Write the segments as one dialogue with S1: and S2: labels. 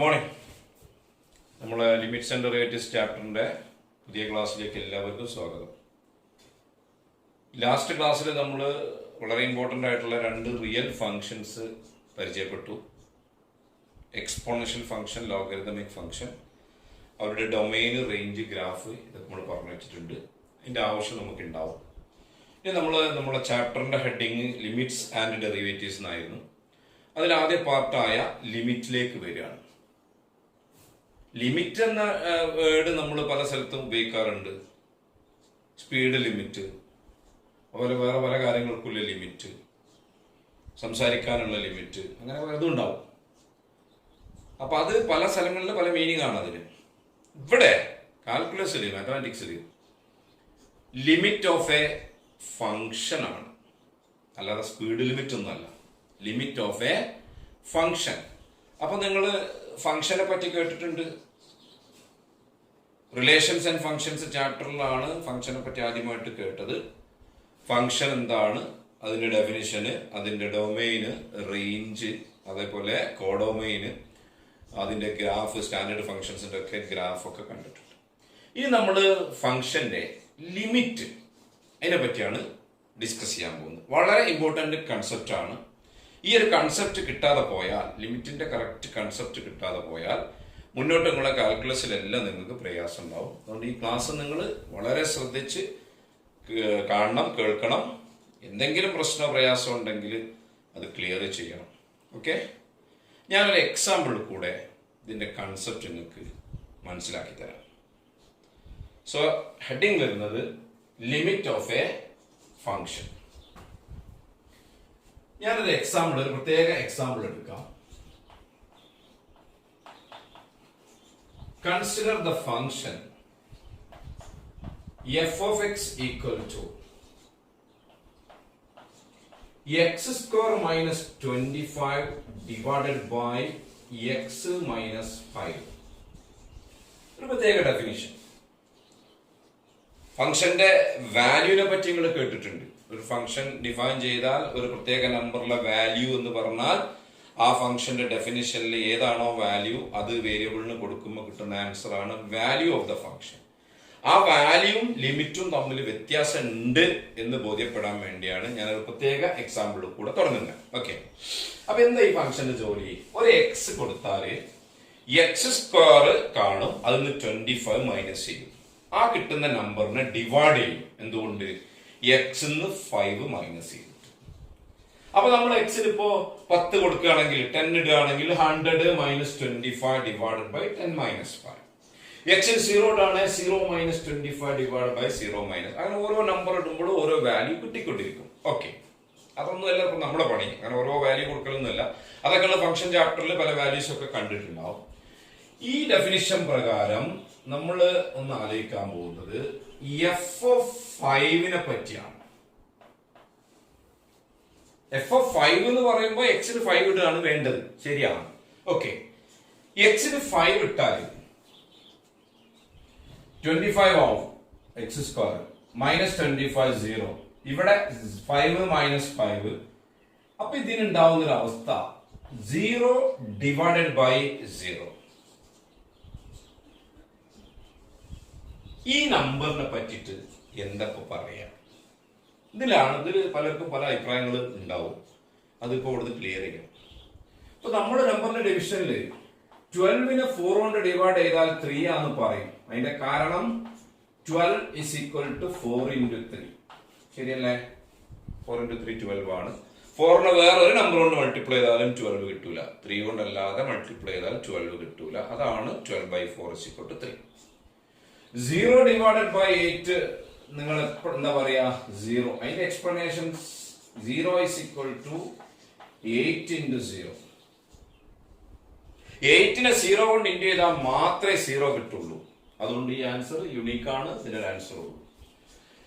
S1: Morning. നമ്മൾ limits and derivatives ചാപ്റ്ററിന്റെ പുതിയ ക്ലാസ്സിലേക്ക് എല്ലാവർക്കും സ്വാഗതം. ലാസ്റ്റ് ക്ലാസ്സിൽ നമ്മൾ വളരെ ഇമ്പോർട്ടൻ്റ് ആയിട്ടുള്ള രണ്ട് റിയൽ ഫങ്ഷൻസ് പരിചയപ്പെട്ടു. എക്സ്പോണൻഷ്യൽ ഫംഗ്ഷൻ, ലോഗരിതമിക് ഫംഗ്ഷൻ, അവരുടെ ഡൊമൈൻ, റേഞ്ച്, ഗ്രാഫ് ഇതൊക്കെ നമ്മൾ പറഞ്ഞു വെച്ചിട്ടുണ്ട്. അതിൻ്റെ ആവശ്യം നമുക്ക് ഉണ്ടാവും. ഇനി നമ്മളെ ചാപ്റ്ററിന്റെ ഹെഡിങ് ലിമിറ്റ്സ് ആൻഡ് ഡെറിവേറ്റീവ്സ് എന്നായിരുന്നു. അതിൽ ആദ്യ പാർട്ടായ ലിമിറ്റിലേക്ക് വരികയാണ്. ലിമിറ്റ് എന്ന വേർഡ് നമ്മൾ പല സ്ഥലത്തും ഉപയോഗിക്കാറുണ്ട്. സ്പീഡ് ലിമിറ്റ്, അതുപോലെ വേറെ പല കാര്യങ്ങൾക്കുള്ള ലിമിറ്റ്, സംസാരിക്കാനുള്ള ലിമിറ്റ്, അങ്ങനെ പലതും ഉണ്ടാവും. അപ്പൊ അത് പല സ്ഥലങ്ങളിൽ പല മീനിങ് ആണ് അതിന്. ഇവിടെ കാൽക്കുലസിൽ, മാത്തമാറ്റിക്സിൽ ലിമിറ്റ് ഓഫ് എ ഫങ്ഷൻ ആണ്, അല്ലാതെ സ്പീഡ് ലിമിറ്റ് ഒന്നുമല്ല. Limit of a function. അപ്പൊ നിങ്ങൾ ഫങ്ഷനെ പറ്റി കേട്ടിട്ടുണ്ട്. റിലേഷൻസ് ആൻഡ് ഫങ്ഷൻസ് ചാപ്റ്ററിലാണ് ഫങ്ഷനെ പറ്റി ആദ്യമായിട്ട് കേട്ടത്. ഫങ്ഷൻ എന്താണ്, അതിന്റെ ഡെഫിനിഷന്, അതിന്റെ ഡൊമൈന്, റേഞ്ച്, അതേപോലെ കോഡൊമൈന്, അതിന്റെ ഗ്രാഫ്, സ്റ്റാൻഡേർഡ് ഫങ്ഷൻസിന്റെ ഒക്കെ ഗ്രാഫ് ഒക്കെ കണ്ടിട്ടുണ്ട്. ഇനി നമ്മൾ ഫങ്ഷന്റെ ലിമിറ്റ്, അതിനെ പറ്റിയാണ് ഡിസ്കസ് ചെയ്യാൻ പോകുന്നത്. വളരെ ഇമ്പോർട്ടന്റ് കൺസെപ്റ്റ് ആണ്. ഈ ഒരു കൺസെപ്റ്റ് കിട്ടാതെ പോയാൽ, ലിമിറ്റിന്റെ കറക്റ്റ് കൺസെപ്റ്റ് കിട്ടാതെ പോയാൽ മുന്നോട്ട് നിങ്ങളെ കാൽക്കുലസിലെല്ലാം നിങ്ങൾക്ക് പ്രയാസം ഉണ്ടാവും. അതുകൊണ്ട് ഈ ക്ലാസ് നിങ്ങൾ വളരെ ശ്രദ്ധിച്ച് കാണണം, കേൾക്കണം. എന്തെങ്കിലും പ്രശ്നമോ പ്രയാസം ഉണ്ടെങ്കിൽ അത് ക്ലിയർ ചെയ്യണം. ഓക്കെ, ഞാനൊരു എക്സാമ്പിൾ കൂടെ ഇതിന്റെ കൺസെപ്റ്റ് നിങ്ങൾക്ക് മനസ്സിലാക്കി തരാം. സോ ഹെഡിങ് വരുന്നത് ലിമിറ്റ് ഓഫ് എ ഫങ്ഷൻ. ഞാനൊരു എക്സാമ്പിൾ, ഒരു പ്രത്യേക എക്സാമ്പിൾ എടുക്കാം. Consider the function f of x equal to x square minus 25 divided by x minus 5. ഒരു പ്രത്യേക ഡെഫിനിഷൻ. ഫംഗ്ഷന്റെ വാല്യൂവിനെ പറ്റി നിങ്ങൾ കേട്ടിട്ടുണ്ട്. ഒരു ഫംഗ്ഷൻ ഡിഫൈൻ ചെയ്താൽ ഒരു പ്രത്യേക നമ്പറിലെ വാല്യൂ എന്ന് പറഞ്ഞാൽ ആ ഫംഗ്ഷന്റെ ഡെഫിനിഷനിൽ ഏതാണോ വാല്യൂ അത് വേരിയബിളിന് കൊടുക്കുമ്പോൾ കിട്ടുന്ന ആൻസർ ആണ് വാല്യൂ ഓഫ് ദ ഫംഗ്ഷൻ. ആ വാല്യൂവും ലിമിറ്റും തമ്മിൽ വ്യത്യാസം ഉണ്ട് എന്ന് ബോധ്യപ്പെടാൻ വേണ്ടിയാണ് ഞാൻ ഒരു പ്രത്യേക എക്സാമ്പിൾ കൂടെ തുടങ്ങുന്നത്. ഓക്കെ, അപ്പൊ എന്താ ഈ ഫംഗ്ഷന്റെ ജോലി? ഒരു എക്സ് കൊടുത്താല് എക്സ് സ്ക്വയർ കാണും, അതിന് 25 മൈനസ് ചെയ്യും. ആ കിട്ടുന്ന നമ്പറിനെ ഡിവൈഡ് ചെയ്യും. എന്തുകൊണ്ട്? എക്സ് 5 മൈനസ് ചെയ്തിട്ട്. അപ്പൊ നമ്മൾ എക്സിന് ഇപ്പോ 10 കൊടുക്കുകയാണെങ്കിൽ, 10 ഇടുകയാണെങ്കിൽ 100 മൈനസ് 25 ഡിവൈഡഡ് ബൈ 10 മൈനസ് 5. എക്സിന് 0 ഇടാണ്, 0 മൈനസ് 25 ഡിവൈഡ് ബൈ 0 മൈനസ്. അങ്ങനെ ഓരോ നമ്പർ ഇടുമ്പോഴും ഓരോ വാല്യൂ കിട്ടിക്കൊണ്ടിരിക്കും. ഓക്കെ, അതൊന്നുമല്ല ഇപ്പൊ നമ്മുടെ പണി. അങ്ങനെ ഓരോ വാല്യൂ കൊടുക്കലൊന്നുമല്ല. അതൊക്കെയുള്ള ഫംഗ്ഷൻ ചാപ്റ്ററിൽ പല വാല്യൂസ് ഒക്കെ കണ്ടിട്ടുണ്ടാവും. ഈ ഡെഫിനിഷൻ പ്രകാരം നമ്മൾ ഒന്ന് ആലോചിക്കാൻ പോകുന്നത് എഫ് ഓഫ് 5നെ പറ്റിയാണ്. എഫ് ഓഫ് 5 എന്ന് പറയുമ്പോൾ എക്സിന് 5 ഇട്ടാണ് വേണ്ടത്, ശരിയാണ്. ഓക്കെ, എക്സിന് 5 ഇട്ടാൽ 25 ആവും എക്സ് സ്ക്വയർ മൈനസ് 25 0. ഇവിടെ 5 മൈനസ് 5. അപ്പൊ ഇതിനുണ്ടാവുന്ന ഒരു അവസ്ഥ 0 ഡിവൈഡഡ് ബൈ 0. ഈ നമ്പറിനെ പറ്റിയിട്ട് എന്തൊക്കെ പറയാം? ഇതിൽ പലർക്കും പല അഭിപ്രായങ്ങൾ ഉണ്ടാവും. അതിപ്പോ ഇവിടുന്ന് ക്ലിയർ ചെയ്യാം. ഇപ്പൊ നമ്മുടെ നമ്പറിന്റെ ഡിവിഷനിൽ 12നെ 4 കൊണ്ട് ഡിവൈഡ് ചെയ്താൽ 3 ആണെന്ന് പറയും. അതിന്റെ കാരണം 12 is equal to 4 into 3. ശരിയല്ലേ? 4 into 3 12 ആണ്. 4നെ വേറെ ഒരു നമ്പർ കൊണ്ട് മൾട്ടിപ്ലൈ ചെയ്താലും 12 കിട്ടൂല. 3 കൊണ്ടല്ലാതെ മൾട്ടിപ്ലൈ ചെയ്താൽ 12 കിട്ടൂല. അതാണ് 12/4 is equal to 3. 0 divided by 8 നിങ്ങൾ എന്താ പറയാ? 0. അതിന്റെ explanation 0 is equal to 8 into 0. 8നെ 0 കൊണ്ട് ഇൻറ്റു ചെയ്താൽ മാത്രമേ 0 കിട്ടുള്ളൂ. അതുകൊണ്ട് ഈ ആൻസർ യുണീക്ക് ആണ്. ഇതിന്റെ ആൻസർ ഉള്ളൂ.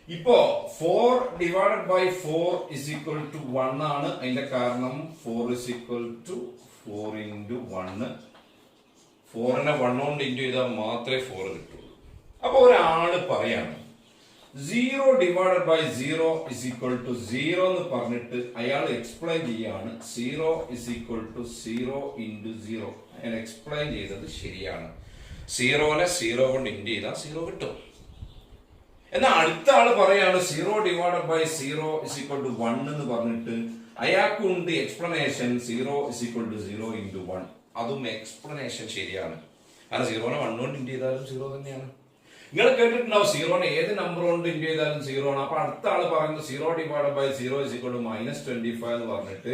S1: ഇപ്പോ 4 divided by 4 is equal to 1 ആണ്. അതിന്റെ കാരണം 4 is equal to 4 into 1. 4നെ 1 കൊണ്ട് ഇൻറ്റു ചെയ്താൽ മാത്രമേ 4 കിട്ടുള്ളൂ. അപ്പൊ ഒരാള് പറയാണ് 0 divided by 0 is equal to 0 എന്ന് പറഞ്ഞിട്ട് അയാൾ എക്സ്പ്ലെയിൻ ചെയ്യാണ് 0 ഇസ് ഈക്വൽ ടു 0 ഇൻറ്റു 0. അയാൾ എക്സ്പ്ലെയിൻ ചെയ്തത് ശരിയാണ്. 0നെ 0 കൊണ്ട് ഇൻറ്റു ചെയ്താൽ 0 കിട്ടും. എന്നാൽ അടുത്ത ആള് പറയാണ് 0 divided by 0 is equal to 1 എന്ന് പറഞ്ഞിട്ട് അയാൾക്കുണ്ട് explanation 0 is equal to 0 into 1. അതും എക്സ്പ്ലനേഷൻ ശരിയാണ്. കാരണം 0നെ 1 കൊണ്ട് ഇൻറ്റു ചെയ്താലും 0 തന്നെയാണ്. നിങ്ങൾ കേട്ടിട്ടുണ്ടാവും 0നെ ഏത് നമ്പർ കൊണ്ട് ഇൻറ്റു ചെയ്താലും 0 ആണ്. അപ്പൊ അടുത്ത ആള് പറയുന്നത് 0 divided by 0 is equal to -25 എന്ന് പറഞ്ഞിട്ട്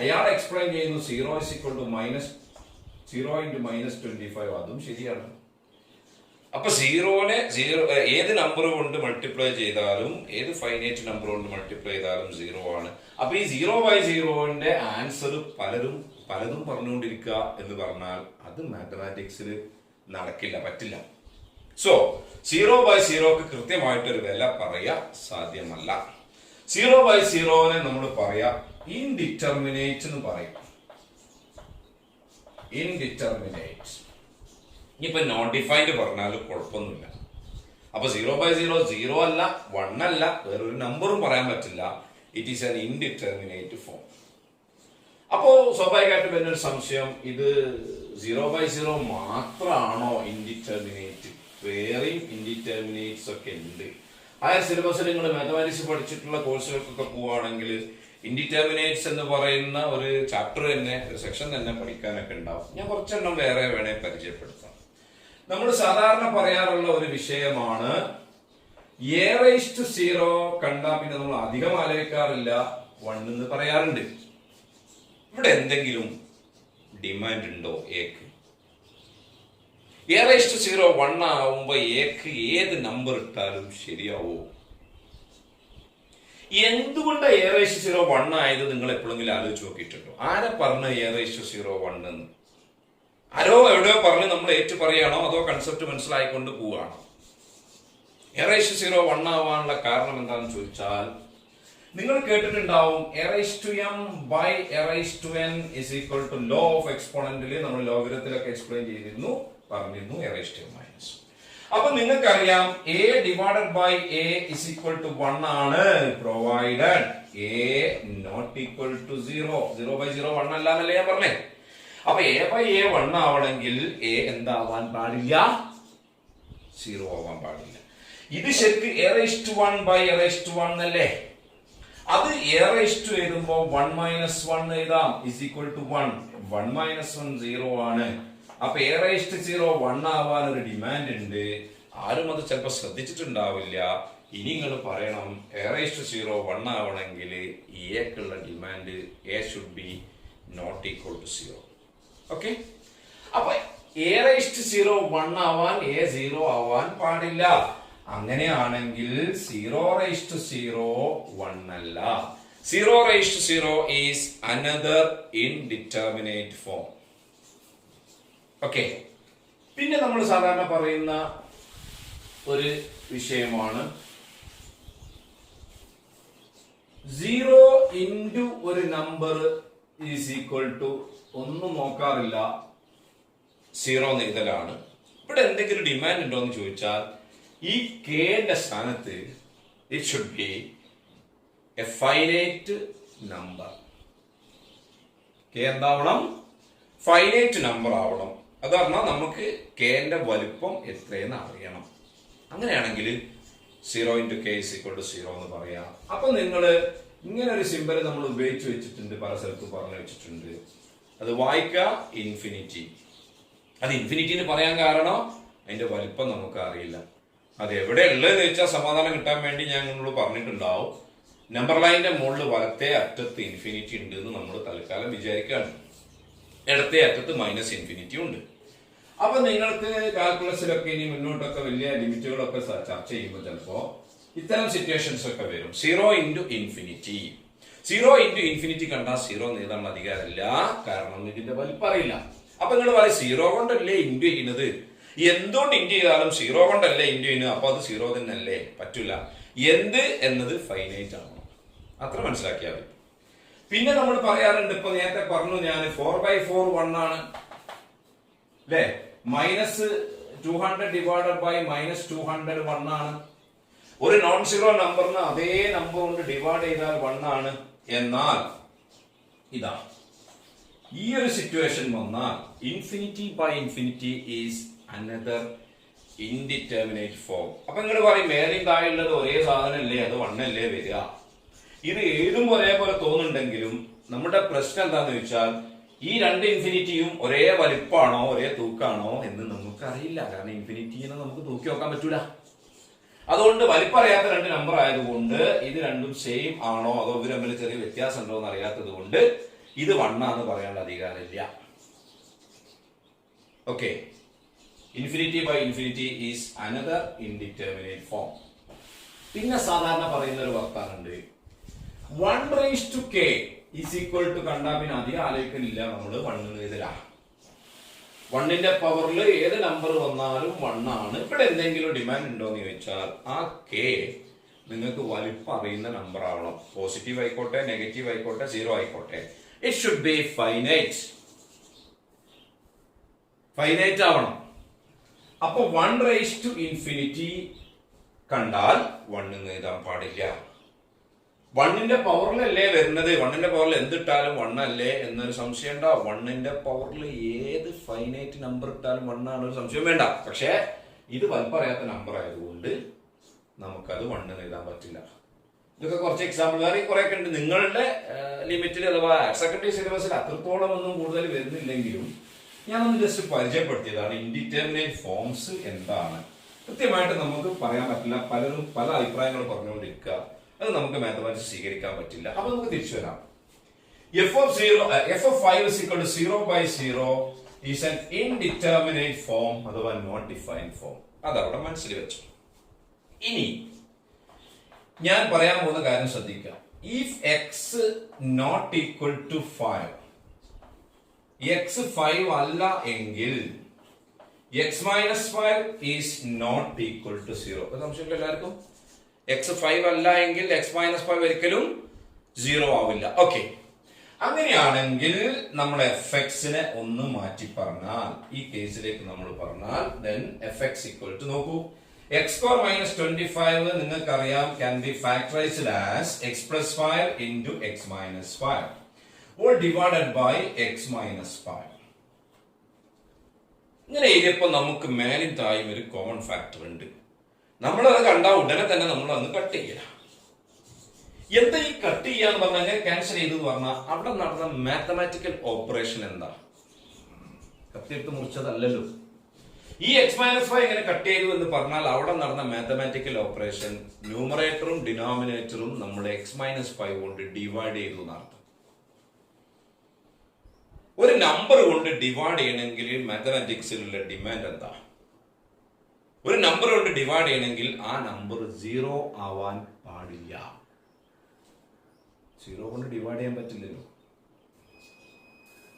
S1: അയാൾ എക്സ്പ്ലെയിൻ ചെയ്യുന്നു 0 ഇസ് ഈക്വൽ ടു -0 ഇൻറ്റു -25. അതും ശരിയാണ്. അപ്പൊ 0നെ ഏത് നമ്പർ കൊണ്ട് മൾട്ടിപ്ലൈ ചെയ്താലും ഏത് ഫൈനൈറ്റ് നമ്പർ കൊണ്ട് മൾട്ടിപ്ലൈ ചെയ്താലും 0 ആണ്. അപ്പൊ ഈ 0/0ന്റെ ആൻസർ പലതും പറഞ്ഞുകൊണ്ടിരിക്കുക എന്ന് പറഞ്ഞാൽ അത് മാത്തമാറ്റിക്സിൽ നടക്കില്ല, പറ്റില്ല. സോ 0/0ക്ക് കൃത്യമായിട്ടൊരു വില പറയാ സാധ്യമല്ല. 0/0നെ നമ്മൾ പറയാ ഇൻഡിറ്റർമിനേറ്റ് എന്ന് പറയും. ഇൻഡിറ്റർമിനേറ്റ്. ഇനിയിപ്പോ നോട്ട് ഡിഫൈൻഡ് പറഞ്ഞാലും കുഴപ്പമൊന്നുമില്ല. അപ്പൊ 0/0 0 അല്ല, 1 അല്ല, വേറൊരു നമ്പറും പറയാൻ പറ്റില്ല. It is an indeterminate form. അപ്പോ സ്വാഭാവികമായിട്ട് വരുന്നൊരു സംശയം, ഇത് 0/0 മാത്രമാണോ ഇൻഡിറ്റർമിനേറ്റ്? വേറെയും ഇൻഡിറ്റർമിനേറ്റ്സ് ഒക്കെ ഉണ്ട്. ഹയർ സിലബസിൽ നിങ്ങൾ മാത്തമാറ്റിക്സ് പഠിച്ചിട്ടുള്ള കോഴ്സുകൾക്കൊക്കെ പോവുകയാണെങ്കിൽ ഇൻഡിറ്റർമിനേറ്റ്സ് എന്ന് പറയുന്ന ഒരു ചാപ്റ്റർ തന്നെ, ഒരു സെക്ഷൻ തന്നെ പഠിക്കാനൊക്കെ ഉണ്ടാവും. ഞാൻ കുറച്ചെണ്ണം വേറെ വേണേ പരിചയപ്പെടുത്താം. നമ്മൾ സാധാരണ പറയാറുള്ള ഒരു വിഷയമാണ് a⁻0 കണ്ടാ പിന്നെ നമ്മൾ അധികം ആലോചിക്കാറില്ല, 1 എന്ന് പറയാറുണ്ട്. ഇവിടെ എന്തെങ്കിലും ഡിമാൻഡ് ഉണ്ടോ എക്ക്? a⁻0 1 ആവുമ്പോ എക്ക് ഏത് നമ്പർ ഇട്ടാലും ശരിയാവോ? എന്തുകൊണ്ട് a⁻0 1 ആയത് നിങ്ങൾ എപ്പോഴെങ്കിലും ആലോചിച്ച് നോക്കിയിട്ടുണ്ടോ? ആരെ പറഞ്ഞു a⁻0 1 എന്ന്? ആരോ എവിടെയോ പറഞ്ഞ് നമ്മൾ ഏറ്റു പറയാണോ അതോ കൺസെപ്റ്റ് മനസ്സിലായിക്കൊണ്ട് പോവുകയാണോ? a⁻0 1 ആവാനുള്ള കാരണം എന്താണെന്ന് ചോദിച്ചാൽ, നിങ്ങൾ കേട്ടിട്ടുണ്ടാവും a⁻m/a⁻n is equal to law of exponential. നമ്മൾ ലോഗരിതത്തിലൊക്കെ എക്സ്പ്ലെയിൻ ചെയ്തിരുന്നു, പറഞ്ഞിരുന്നു a⁻m-. അപ്പൊ നിങ്ങൾക്കറിയാം a divided by a is equal to 1 ആണ്, provided a not equal to 0. 0/0 1 അല്ല എന്നല്ലേ ഞാൻ പറഞ്ഞേ. അപ്പൊ a/a 1 ആവണമെങ്കിൽ a എന്താവാൻ പാടില്ല? 0 ആവാൻ പാടില്ല. ഇത് ശരിക്ക് a⁻1/a⁻1 അല്ലേ? അത് a⁻ എഴുതുമ്പോ 1 - 1 എഴുതാം is equal to 1. 1 - 1 0 ആണ്. അപ്പൊ a⁻0 1 ആവാൻ ഒരു ഡിമാൻഡ് ഉണ്ട്. ആരും അത് ചിലപ്പോ ശ്രദ്ധിച്ചിട്ടുണ്ടാവില്ല. ഇനി നിങ്ങൾ പറയണം a⁻0 1 ആവണമെങ്കിൽ എക്കുള്ള demand a should be not equal to 0. Okay, അപ്പൊ a⁻0 1 ആവാൻ a 0 ആവാൻ പാടില്ല. അങ്ങനെയാണെങ്കിൽ 0/0 1 അല്ല. 0/0 is another indeterminate form. Okay, പിന്നെ നമ്മൾ സാധാരണ പറയുന്ന ഒരു വിഷയമാണ് 0 ഇൻറ്റു ഒരു നമ്പർ ഈസ് ഈക്വൽ ടു ഒന്നും നോക്കാറില്ല 0 എഴുതലാണ്. ഇവിടെ എന്തെങ്കിലും ഡിമാൻഡ് ഉണ്ടോ എന്ന് ചോദിച്ചാൽ ഈ കെന്റെ സ്ഥാനത്ത് it should be a finite number. K എന്താവണം? ഫൈനൈറ്റ് നമ്പർ ആവണം. അത് പറഞ്ഞാൽ നമുക്ക് കെന്റെ വലുപ്പം എത്രയെന്ന് അറിയണം. അങ്ങനെയാണെങ്കിൽ 0 × k = 0 എന്ന് പറയാം. അപ്പൊ നിങ്ങള് ഇങ്ങനെ ഒരു സിമ്പൽ നമ്മൾ ഉപയോഗിച്ച് വെച്ചിട്ടുണ്ട്, പല സ്ഥലത്ത് പറഞ്ഞു വെച്ചിട്ടുണ്ട്. അത് വായിക്കുക ഇൻഫിനിറ്റി. അത് ഇൻഫിനിറ്റിന്ന് പറയാൻ കാരണം അതിന്റെ വലിപ്പം നമുക്ക് അറിയില്ല. അത് എവിടെ ഉള്ളതെന്ന് വെച്ചാൽ സമാധാനം കിട്ടാൻ വേണ്ടി ഞാൻ നിങ്ങളോട് പറഞ്ഞിട്ടുണ്ടാവും. നമ്പർ ലൈനിന്റെ മുകളിൽ വലത്തെ അറ്റത്ത് ഇൻഫിനിറ്റി ഉണ്ട് എന്ന് നമ്മൾ തൽക്കാലം വിചാരിക്കുകയാണ്. ഇടത്തെ അറ്റത്ത് -∞ ഉണ്ട്. അപ്പൊ നിങ്ങൾക്ക് കാൽക്കുലസിലൊക്കെ ഇനി മുന്നോട്ടൊക്കെ വലിയ ലിമിറ്റുകളൊക്കെ ചർച്ച ചെയ്യുമ്പോൾ ചിലപ്പോ ഇത്തരം സിറ്റുവേഷൻസ് ഒക്കെ വരും. 0 × ∞. 0 × ∞ കണ്ടാൽ 0 എഴുതാൻ അധികാരമില്ല, കാരണം ഇതിന്റെ വലിപ്പം അറിയില്ല. അപ്പൊ നിങ്ങൾ പറയും 0 കൊണ്ടല്ലേ ഇൻറ്റു ചെയ്യുന്നത്, എന്തുകൊണ്ട് ഇൻറ്റു ചെയ്താലും 0 കൊണ്ടല്ലേ ഇൻറ്റു ചെയ്യുന്നത്, അപ്പൊ അത് 0 തന്നെയല്ലേ? പറ്റൂല. എന്ത് എന്നത് ഫൈനൈറ്റ് ആണ്, അത്ര മനസ്സിലാക്കിയാൽ മതി. പിന്നെ നമ്മൾ പറയാറുണ്ട്, ഇപ്പൊ നേരത്തെ പറഞ്ഞു ഞാൻ 4/4 1 ആണ് അല്ലെ, -200 ഡിവൈഡഡ് ബൈ -200 1 ആണ്. ഒരു നോൺ സീറോ നമ്പറിന് അതേ നമ്പർ കൊണ്ട് ഡിവൈഡ് ചെയ്താൽ 1 ആണ്. എന്നാൽ ഇതാ ഈ ഒരു സിറ്റുവേഷൻ വന്നാൽ infinity by infinity is another indeterminate form. അപ്പൊ നിങ്ങൾ പറയും മേലെയും താഴെയുള്ളത് ഒരേ സാധനമല്ലേ, അത് 1 അല്ലേ വരിക. ഇത് ഏതും ഒരേപോലെ തോന്നുന്നുണ്ടെങ്കിലും നമ്മുടെ പ്രശ്നം എന്താന്ന് വെച്ചാൽ ഈ രണ്ട് ഇൻഫിനിറ്റിയും ഒരേ വലിപ്പാണോ ഒരേ തൂക്കാണോ എന്ന് നമുക്ക് അറിയില്ല. കാരണം ഇൻഫിനിറ്റിനെ നമുക്ക് തൂക്കി നോക്കാൻ പറ്റൂല. അതുകൊണ്ട് വലിപ്പറിയാത്ത രണ്ട് നമ്പർ ആയതുകൊണ്ട് ഇത് രണ്ടും സെയിം ആണോ അതോ ഇവർ തമ്മിൽ ചെറിയ വ്യത്യാസം ഉണ്ടോ എന്ന് അറിയാത്തത് കൊണ്ട് ഇത് 1 ആണെന്ന് പറയാനുള്ള അധികാരമില്ല. Okay, infinity by infinity is another indeterminate form. പിന്നെ സാധാരണ പറയുന്ന ഒരു വർത്താനുണ്ട്, 1k ഈസ് ഈക്വൽ ടു കണ്ടാ പിന്നെ അധികം ആലോചിക്കലില്ല, നമ്മള് 1 എഴുതലാണ്. 1ന്റെ പവറിൽ ഏത് നമ്പർ വന്നാലും 1 ആണ്. ഇവിടെ എന്തെങ്കിലും ഡിമാൻഡ് ഉണ്ടോ എന്ന് ചോദിച്ചാൽ ആ k നിങ്ങൾക്ക് വലിപ്പം അറിയുന്ന നമ്പർ ആവണം. പോസിറ്റീവ് ആയിക്കോട്ടെ, നെഗറ്റീവ് ആയിക്കോട്ടെ, 0 ആയിക്കോട്ടെ. ഇറ്റ് ഷുഡ് ബി ഫൈനൈറ്റ് ആവണം. അപ്പൊ 1 കണ്ടാൽ 1 എന്ന് എഴുതാൻ പാടില്ല. 1ന്റെ പവറിലല്ലേ വരുന്നത്, 1ന്റെ പവറിൽ എന്തിട്ടാലും 1 അല്ലേ എന്നൊരു സംശയം ഉണ്ടാവും. 1ന്റെ പവറിൽ ഏത് ഫൈനൈറ്റ് നമ്പർ ഇട്ടാലും 1 ആണ്, ഒരു സംശയം വേണ്ട. പക്ഷെ ഇത് വലിപ്പറിയാത്ത നമ്പർ ആയതുകൊണ്ട് നമുക്കത് 1 എന്ന് എഴുതാൻ പറ്റില്ല. ഇതൊക്കെ കുറച്ച് എക്സാമ്പിൾ വേറെ കുറെ ഒക്കെ ഉണ്ട്. നിങ്ങളുടെ ലിമിറ്റിൽ അഥവാ സെക്കൻഡറി സിലബസിൽ അത്രത്തോളം ഒന്നും കൂടുതൽ വരുന്നില്ലെങ്കിലും ഞാനൊന്ന് ജസ്റ്റ് പരിചയപ്പെടുത്തിയതാണ് ഇൻഡിറ്റർമിനേറ്റ് ഫോംസ് എന്താണ്. കൃത്യമായിട്ട് നമുക്ക് പറയാൻ പറ്റില്ല, പലരും പല അഭിപ്രായങ്ങൾ പറഞ്ഞുകൊണ്ടിരിക്കുക, അത് നമുക്ക് മാത്തമാറ്റിക്സ് സ്വീകരിക്കാൻ പറ്റില്ല. അപ്പൊ നമുക്ക് തിരിച്ചു വരാം. f of 5 is equal to 0/0 is an indeterminate form അഥവാ നോട്ട് ഡിഫൈൻഡ് ഫോം. അതവിടെ മനസ്സിൽ വെച്ചു. ഇനി ഞാൻ പറയാൻ പോകുന്ന കാര്യം ശ്രദ്ധിക്കാം. if x not equal to 5, x 5 അല്ല എങ്കിൽ x minus 5 is not equal to 0. സംശയമില്ല എല്ലാവർക്കും? x 5 അല്ല എങ്കിൽ x minus 5 ഒരിക്കലും 0 ആവില്ല. ഓക്കെ, അങ്ങനെയാണെങ്കിൽ നമ്മൾ fx-നെ ഒന്ന് മാറ്റി പറഞ്ഞാൽ, ഈ കേസിലേക്ക് നമ്മൾ പറഞ്ഞാൽ then fx equal to നോക്കൂ, x square minus 25 നിങ്ങൾക്കറിയാം can be factorized as x plus 5 into x minus 5 all divided by x minus 5. ഇങ്ങനെ എഴുതിയപ്പോൾ നമുക്ക് മേലും തായും ഒരു കോമൺ ഫാക്ടർ ഉണ്ട്. നമ്മളത് കണ്ട ഉടനെ തന്നെ നമ്മൾ അന്ന് കട്ട് ചെയ്യുക. എന്താ ഈ കട്ട് ചെയ്യാന്ന് പറഞ്ഞാൽ എങ്ങനെ ക്യാൻസൽ ചെയ്തു പറഞ്ഞാൽ അവിടെ നടന്ന മാത്തമാറ്റിക്കൽ ഓപ്പറേഷൻ എന്താ? കത്തിയെടുത്ത് മുറിച്ചതല്ലല്ലോ. ഈ x മൈനസ് 5 എങ്ങനെ കട്ട് ചെയ്തു എന്ന് പറഞ്ഞാൽ അവിടെ നടന്ന മാത്തമാറ്റിക്കൽ ഓപ്പറേഷൻ ന്യൂമറേറ്ററും ഡിനോമിനേറ്ററും നമ്മൾ x മൈനസ് 5 കൊണ്ട് ഡിവൈഡ് ചെയ്തു എന്നർത്ഥം. ഒരു നമ്പർ കൊണ്ട് ഡിവൈഡ് ചെയ്യണമെങ്കിൽ മാത്തമാറ്റിക്സിലുള്ള ഡിമാൻഡ് എന്താ? ഒരു നമ്പർ കൊണ്ട് ഡിവൈഡ് ചെയ്യണമെങ്കിൽ ആ നമ്പർ 0 ആവാൻ പാടില്ല. 0 കൊണ്ട് ഡിവൈഡ് ചെയ്യാൻ പറ്റില്ലല്ലോ.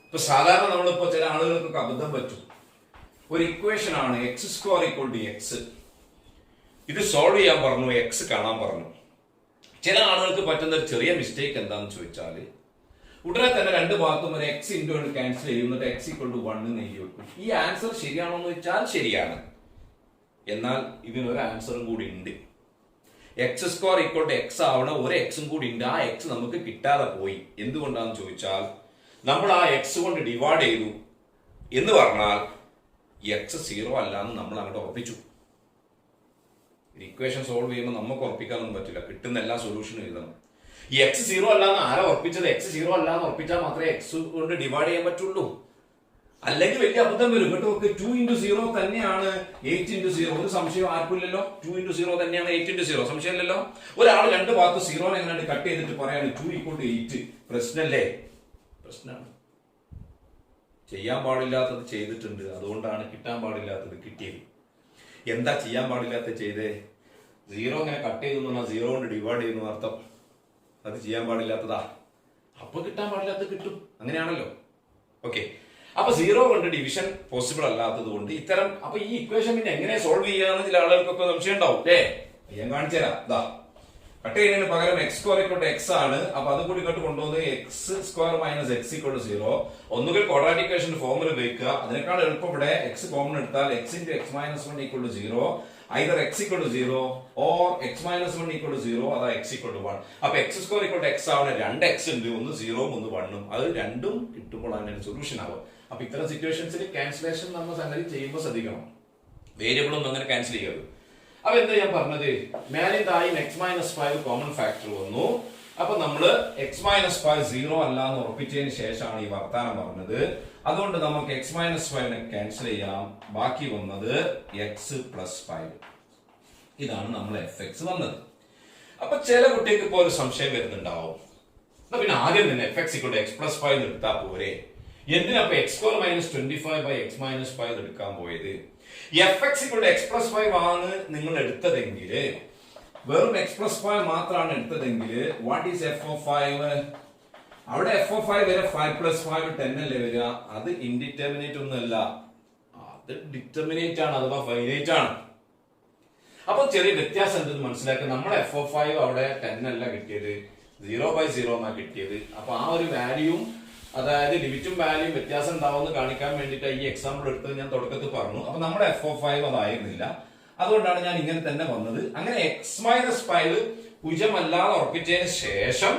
S1: ഇപ്പൊ സാധാരണ നമ്മളിപ്പോ ചില ആളുകൾക്കൊക്കെ അബദ്ധം പറ്റും. ഒരു ഇക്വേഷൻ ആണ് x square equal to x. ഇത് സോൾവ് ചെയ്യാൻ പറഞ്ഞു, x കാണാൻ പറഞ്ഞു. ചില ആളുകൾക്ക് പറ്റുന്ന ഒരു ചെറിയ മിസ്റ്റേക്ക് എന്താണെന്ന് ചോദിച്ചാല് ഉടനെ തന്നെ രണ്ട് ഭാഗത്തും ഒരു x ഇൻറ്റു ക്യാൻസൽ ചെയ്യുന്നിട്ട് x ഈക്വൽ ടു 1 എന്ന് എഴുതി വെക്കും. ഈ ആൻസർ ശരിയാണോ എന്ന് വെച്ചാൽ ശരിയാണ്, എന്നാൽ ഇതിനൊരു ആൻസറും കൂടി ഉണ്ട്. X square equal to x ആവണ ഒരു എക്സും കൂടി ഉണ്ട്. ആ എക്സ് നമുക്ക് കിട്ടാതെ പോയി. എന്തുകൊണ്ടാന്ന് ചോദിച്ചാൽ നമ്മൾ ആ എക്സ് കൊണ്ട് ഡിവൈഡ് ചെയ്തു എന്ന് പറഞ്ഞാൽ എക്സ് 0 അല്ല എന്ന് നമ്മൾ അങ്ങോട്ട് ഉറപ്പിച്ചു. ഇക്വേഷൻ സോൾവ് ചെയ്യുമ്പോൾ നമുക്ക് ഉറപ്പിക്കാനൊന്നും പറ്റില്ല, കിട്ടുന്ന എല്ലാ സൊല്യൂഷനും എഴുതണം. ഈ എക്സ് 0 അല്ല എന്ന് ആരാ ഉറപ്പിച്ചത്? എക്സ് 0 അല്ല എന്ന് ഉറപ്പിച്ചാൽ മാത്രമേ എക്സ് കൊണ്ട് ഡിവൈഡ് ചെയ്യാൻ പറ്റുള്ളൂ. അല്ലെങ്കിൽ വലിയ അബദ്ധം വരും. കേട്ടോ, 2 into 0 തന്നെയാണ് 8 into 0. ഒരു സംശയം ആർക്കില്ലല്ലോ. 2 into 0 തന്നെയാണ് 8 into 0. സംശയമില്ലല്ലോ. ഒരാൾ രണ്ട് ഭാഗത്ത് 0 എങ്ങനെ കട്ട് ചെയ്തിട്ട് പറയാണ് 2 equal to 8. പ്രശ്നല്ലേ? പ്രശ്നമാണ്. ചെയ്യാൻ പാടില്ലാത്തത് ചെയ്തിട്ടുണ്ട്, അതുകൊണ്ടാണ് കിട്ടാൻ പാടില്ലാത്തത് കിട്ടിയത്. എന്താ ചെയ്യാൻ പാടില്ലാത്തത് ചെയ്തേ? 0 ഇങ്ങനെ കട്ട് ചെയ്തു 0 കൊണ്ട് ഡിവൈഡ് ചെയ്യുന്നു അർത്ഥം. അത് ചെയ്യാൻ പാടില്ലാത്തതാ. അപ്പൊ കിട്ടാൻ പാടില്ലാത്തത് കിട്ടും. അങ്ങനെയാണല്ലോ. ഓക്കെ, അപ്പൊ 0 കൊണ്ട് ഡിവിഷൻ പോസിബിൾ അല്ലാത്തത് കൊണ്ട് ഇത്തരം അപ്പൊ ഈ ഇക്വേഷൻ പിന്നെ എങ്ങനെ സോൾവ് ചെയ്യാന്ന് ചില ആളുകൾക്കൊക്കെ സംശയം ഉണ്ടാവും. ഞാൻ കാണിച്ചു തരാം. കട്ട് ചെയ്യുന്നതിന് പകരം x square equal to x ആണ്. അപ്പൊ അത് കൂടി ഇങ്ങോട്ട് കൊണ്ടുവന്ന് x square minus x equal to 0. ഒന്നുകിൽ ക്വാഡ്രാറ്റിക് ഇക്വേഷൻ ഫോർമുല ഉപയോഗിക്കുക. അതിനേക്കാൾ എളുപ്പം ഇവിടെ എക്സ് കോമൺ എടുത്താൽ x into x minus 1 equal to 0. either x equal to 0 or x minus 1 equal to 0 അതാ x equal to 1. അപ്പൊ x square equal to x ആവണ രണ്ട് x ഉണ്ട്, ഒന്ന് 0 ഒന്ന് 1. അത് രണ്ടും കിട്ടുമ്പോൾ അതിന്റെ സൊല്യൂഷൻ ആവും. അപ്പൊ ഇത്തരം സിറ്റുവേഷൻസിൽ ക്യാൻസലേഷൻ നമ്മൾ സംഗതി ചെയ്യുമ്പോൾ ശ്രദ്ധിക്കണം. വേരിയബിൾ ഒന്നും അങ്ങനെ ക്യാൻസൽ ചെയ്യരുത്. അപ്പൊ എന്താ ഞാൻ പറഞ്ഞത്, മേലിൻ തായും എക്സ് മൈനസ് 5 കോമൺ ഫാക്ടർ വന്നു. അപ്പൊ നമ്മള് എക്സ് മൈനസ് 5 0 അല്ല എന്ന് ഉറപ്പിച്ചതിന് ശേഷമാണ് ഈ വർത്താനം പറഞ്ഞത്. അതുകൊണ്ട് നമുക്ക് എക്സ് മൈനസ് 5 ക്യാൻസൽ ചെയ്യാം. ബാക്കി വന്നത് എക്സ് പ്ലസ് 5. ഇതാണ് നമ്മൾ എഫ് എക്സ് വന്നത്. അപ്പൊ ചില കുട്ടികൾക്ക് ഇപ്പോൾ ഒരു സംശയം വരുന്നുണ്ടാവും, പിന്നെ ആദ്യം തന്നെ f x equal to x plus 5 എടുത്താൽ പോരെ, എന്തിനാ x square minus 25 by x minus 5 എടുക്കാൻ പോയത്? F x equal to x plus 5 ആണ് നിങ്ങൾ എടുത്തതെങ്കിൽ, വെറും എക്സ് പ്ലസ് 5 മാത്രമാണ് എടുത്തതെങ്കിൽ, വാട്ട് ഈസ് എഫ് ഓഫ് 5? അവിടെ എഫ് ഓഫ് 5 വരെ 5 പ്ലസ് 5 10 അല്ലേ വരിക. അത് ഇൻഡിറ്റർമിനേറ്റ് ഒന്നുമല്ല, അത് ഡിറ്റർമിനേറ്റ് ആണ്, അഥവാ ഫൈനൈറ്റ് ആണ്. അപ്പൊ ചെറിയ വ്യത്യാസം എന്തെന്ന് മനസ്സിലാക്കുക. നമ്മുടെ എഫ് ഓഫ് 5 അവിടെ 10 അല്ല കിട്ടിയത്, 0/0 എന്നാ കിട്ടിയത്. അപ്പൊ ആ ഒരു വാല്യൂയും, അതായത് ലിമിറ്റും വാല്യൂയും വ്യത്യാസം ഉണ്ടാവുമെന്ന് കാണിക്കാൻ വേണ്ടിയിട്ട് ഈ എക്സാമ്പിൾ എടുത്തത് ഞാൻ തുടക്കത്തിൽ പറഞ്ഞു. അപ്പൊ നമ്മുടെ എഫ് ഓഫ് 5 അതായിരുന്നില്ല, അതുകൊണ്ടാണ് ഞാൻ ഇങ്ങനെ തന്നെ വന്നത്. അങ്ങനെ എക്സ് മൈനസ് 5 പൂജ്യമല്ലാതെ ഉറപ്പിച്ചതിന് ശേഷം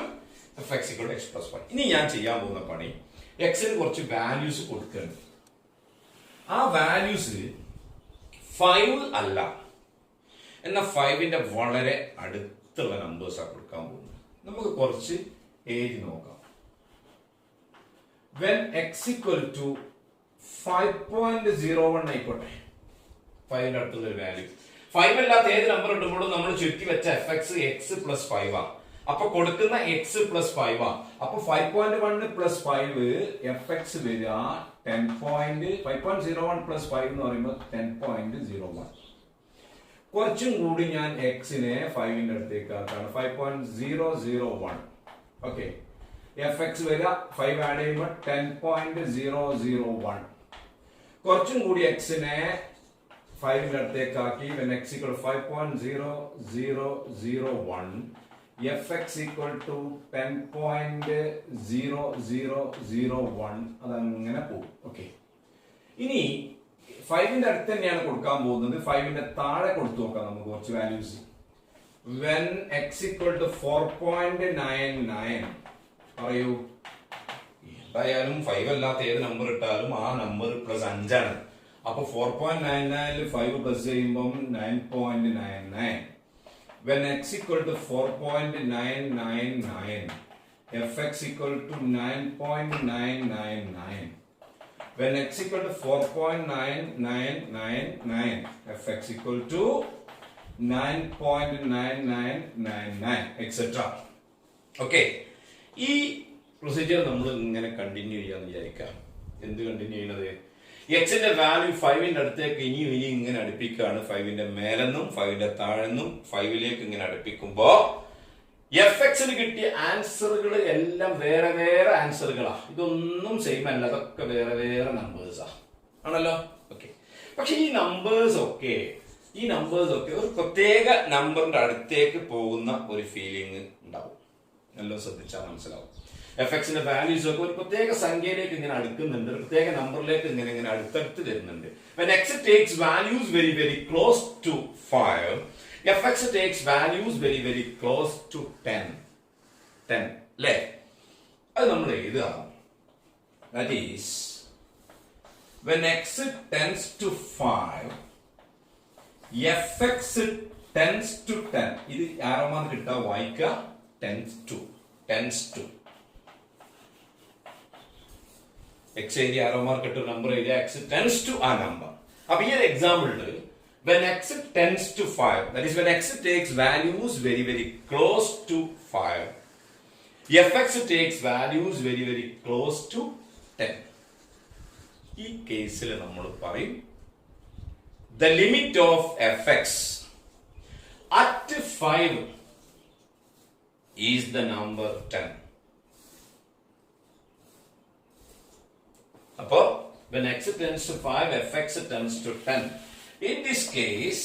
S1: f x equal to x plus 5. ഇനി ഞാൻ ചെയ്യാൻ പോകുന്ന പണി, എക്സിന് കുറച്ച് വാല്യൂസ് കൊടുക്കണം. ആ വാല്യൂസ് 5 അല്ല, എന്നാൽ 5ന്റെ വളരെ അടുത്തുള്ള നമ്പേഴ്സാണ് കൊടുക്കാൻ പോകുന്നത്. നമുക്ക് കുറച്ച് ഏജ് നോക്കാം. when x equal to 5.01 ആയിക്കോട്ടെ, 5ന്റെ അടുത്തുള്ള ഒരു വാല്യൂ. 5 അല്ലാത്ത ഏത് നമ്പർ ഇടുമ്പോഴും നമ്മൾ ചുരുക്കി വെച്ച എഫ് എക്സ് എക്സ് പ്ലസ് 5 ആ. അപ്പൊ കൊടുക്കുന്ന എക്സ് പ്ലസ് 5 ആ. അപ്പൊ 5.1 പ്ലസ് 5 എഫ് എക്സ് വരിക 5.01 പ്ലസ് 5 എന്ന് പറയുമ്പോൾ 10.01. കുറച്ചും കൂടി ഞാൻ എക്സിനെ 5ന്റെ അടുത്തേക്ക് ആക്കാണ്, 5.001. ഓക്കെ, എഫ് എക്സ് വരിക 5 ആഡ് ചെയ്യുമ്പോൾ 10.001. കുറച്ചും കൂടി എക്സിനെ 5ന്റെ അടുത്തേക്ക് ആക്കി, when x equal to 5.0001, fx equal to 10.0001. അതങ്ങനെ പോകും. ഓക്കെ, ഇനി 5ന്റെ അടുത്ത് തന്നെയാണ് കൊടുക്കാൻ പോകുന്നത്. 5ന്റെ താഴെ കൊടുത്തു നോക്കാം നമുക്ക് കുറച്ച് values. when x equal to 4.99, പറയൂ. എന്തായാലും 5 അല്ലാത്ത ഏത് നമ്പർ ഇട്ടാലും ആ നമ്പർ പ്ലസ് 5 ആണ്. അപ്പൊ 4.99 5 പ്ലസ് ചെയ്യുമ്പോൾ 9.99. when x equal to 4.999, fx equal to 9.999. when x equal to 4.9999, fx equal to 9.9999, etc. Okay, ഈ പ്രൊസീജിയർ നമ്മൾ ഇങ്ങനെ കണ്ടിന്യൂ ചെയ്യാന്ന് വിചാരിക്കാം. എന്ത് കണ്ടിന്യൂ ചെയ്യുന്നത്? എക്സിന്റെ വാല്യൂ 5ന്റെ അടുത്തേക്ക് ഇനിയും ഇങ്ങനെ അടുപ്പിക്കുകയാണ്. 5ന്റെ മേലെന്നും 5ന്റെ താഴെന്നും 5ലേക്ക് ഇങ്ങനെ അടുപ്പിക്കുമ്പോ എഫ് എക്സിന് കിട്ടിയ ആൻസറുകൾ എല്ലാം വേറെ വേറെ ആൻസറുകളാ. ഇതൊന്നും സെയിം അല്ല, അതൊക്കെ വേറെ വേറെ നമ്പേഴ്സാ ആണല്ലോ. ഓക്കെ, പക്ഷെ ഈ നമ്പേഴ്സ് ഒക്കെ ഒരു പ്രത്യേക നമ്പറിന്റെ അടുത്തേക്ക് പോകുന്ന ഒരു ഫീലിംഗ് ഉണ്ടാവും. നല്ല ശ്രദ്ധിച്ചാൽ മനസ്സിലാവും. എഫ് എക്സിന്റെ വാല്യൂസ് ഒക്കെ ഒരു പ്രത്യേക സംഖ്യയിലേക്ക് ഇങ്ങനെ അടുക്കുന്നുണ്ട്, ഒരു പ്രത്യേക നമ്പറിലേക്ക് ഇങ്ങനെ അടുത്തടുത്ത് വരുന്നുണ്ട്. when x takes values very very close to 5, fx takes values very very close to 10 അല്ലേ? അത് നമ്മൾ എഴുതുക. that is when x tends to 5, fx tends to 10. ഇത് ആരോമാന്ന് കിട്ടാ വായിക്കുക, tends to x എഴുതിയ ആരോ മാർക്ക് ഇട്ട് നമ്പർ എഴുതിയ x tends to ആ നമ്പർ. അപ്പൊ ഈ ഒരു എക്സാമ്പിളില് when x tends to 5, that is when x takes values very very close to 5, fx takes values very very close to 10. ഈ കേസിൽ നമ്മൾ പറയും the limit of fx at 5 is the number 10. അപ്പോ when x tends to 5, fx tends to 10. In this case,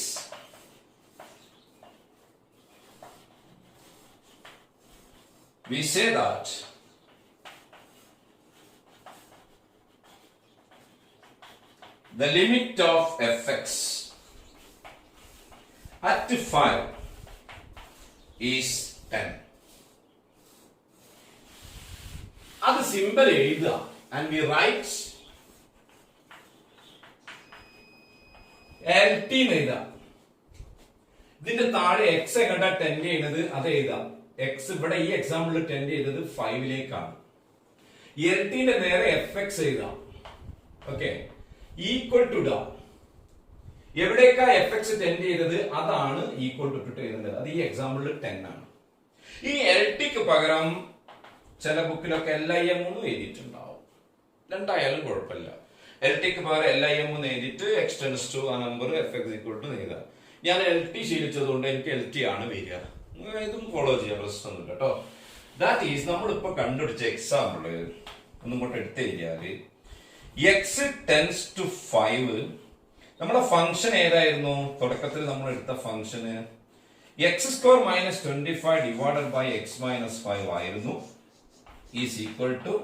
S1: we say that the limit of fx at 5 is 10. അത് simple എഴുതുക and we write LT എഴുതാം. ഇതിന്റെ താഴെ X എങ്ങോട്ടാ tend ചെയ്യുന്നത് അത് എഴുതാം. എക്സ് ഇവിടെ ഈ എക്സാമ്പിളിൽ ടെൻഡ് ചെയ്തത് 5ലേക്കാണ്. LTന്റെ നേരെ fx എഴുതാം. ഓക്കെ, ഈക്വൽ ടു ഇടാം. എവിടേക്കാ fx ടെൻഡ് ചെയ്തത് അതാണ് ഈക്വൽ ടു ഇട്ടിട്ട് എഴുതുന്നത്. അത് ഈ എക്സാമ്പിളിൽ 10 ആണ്. ഈ LTക്ക് പകരം ചില ബുക്കിലൊക്കെ LIM എഴുതിയിട്ടുണ്ടാവും. രണ്ടായാലും കുഴപ്പമില്ല. LTക്ക് പകരം LIM എഴുതിയിട്ട് എക്സ്റ്റെൻസ് ടു ആ നമ്പർ fx ഈക്വൽ ടു എഴുതാം. ഞാൻ LT ശീലിച്ചതുകൊണ്ട് എനിക്ക് LT ആണ് വരിക. ഇതും ഫോളോ ചെയ്യാൻ പ്രശ്നമൊന്നുമില്ല കേട്ടോ. ദാറ്റ് ഈസ് നമ്മളിപ്പോ കണ്ടുപിടിച്ച എക്സാമ്പിള് ഒന്നും കൊണ്ട് എടുത്തു കഴിഞ്ഞാല് എക്സ് ടെൻസ് ടു 5. നമ്മുടെ ഫംഗ്ഷൻ ഏതായിരുന്നു? തുടക്കത്തിൽ നമ്മൾ എടുത്ത ഫംഗ്ഷന് x² - 25 ഡിവൈഡഡ് ബൈ x - 5 ആയിരുന്നു. Is equal to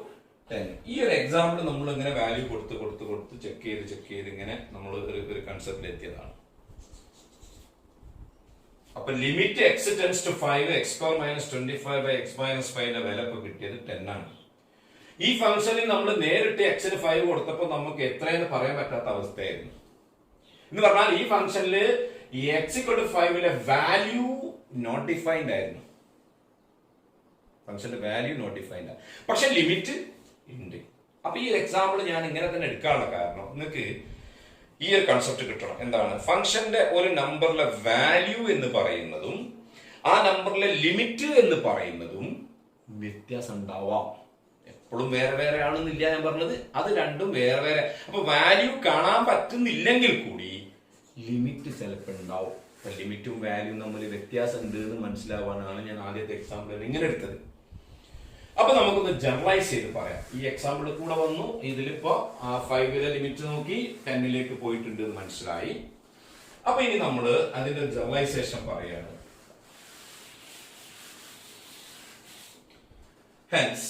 S1: 10. ഈ ഒരു എക്സാമ്പിൾ നമ്മൾ ഇങ്ങനെ വാല്യൂ കൊടുത്ത് ചെക്ക് ചെയ്ത് ഇങ്ങനെ നമ്മൾ ഒരു കൺസെപ്റ്റിൽ എത്തിയതാണ്. അപ്പൊ limit x tends to 5 x² - 25 by x - 5 വില ഇപ്പൊ കിട്ടിയത് 10 ആണ്. ഈ ഫംഗ്ഷനിൽ നമ്മൾ നേരിട്ട് എക്സിന് 5 കൊടുത്തപ്പോൾ നമുക്ക് എത്രയെന്ന് പറയാൻ പറ്റാത്ത അവസ്ഥയായിരുന്നു. എന്ന് പറഞ്ഞാൽ ഈ ഫംഗ്ഷനിൽ x = 5 വാല്യൂ നോട്ട് ഡിഫൈൻഡ് ആയിരുന്നു. ഫംഗ്ഷന്റെ വാല്യൂ നോട്ട് ഡിഫൈൻഡ് ആണ്, പക്ഷെ ലിമിറ്റ് ഉണ്ട്. അപ്പൊ ഈ എക്സാമ്പിൾ ഞാൻ ഇങ്ങനെ തന്നെ എടുക്കാനുള്ള കാരണം നിങ്ങൾക്ക് ഈ ഒരു കൺസെപ്റ്റ് കിട്ടണം. എന്താണ്? ഫംഗ്ഷന്റെ ഒരു നമ്പറിലെ വാല്യൂ എന്ന് പറയുന്നതും ആ നമ്പറിലെ ലിമിറ്റ് എന്ന് പറയുന്നതും വ്യത്യാസം ഉണ്ടാവാം. എപ്പോഴും വേറെ വേറെ ആണെന്നില്ല ഞാൻ പറഞ്ഞത്. അത് രണ്ടും വേറെ വേറെ. അപ്പൊ വാല്യൂ കാണാൻ പറ്റുന്നില്ലെങ്കിൽ കൂടി ലിമിറ്റ് ചിലപ്പോൾ ഉണ്ടാവും. അപ്പൊ ലിമിറ്റും വാല്യൂ തമ്മിൽ വ്യത്യാസം ഉണ്ട് എന്ന് മനസ്സിലാവാനാണ് ഞാൻ ആദ്യത്തെ എക്സാമ്പിൾ ഇങ്ങനെ എടുത്തത്. അപ്പൊ നമുക്കൊന്ന് ജനറലൈസ് ചെയ്ത് പറയാം. ഈ എക്സാമ്പിൾ കൂടെ വന്നു. ഇതിലിപ്പോ 5ലെ ലിമിറ്റ് നോക്കി 10ലേക്ക് പോയിട്ടുണ്ട് എന്ന് മനസ്സിലായി. അപ്പൊ ഇനി നമ്മള് അതിന്റെ ജനറലൈസേഷൻ പറയാണ്. Hence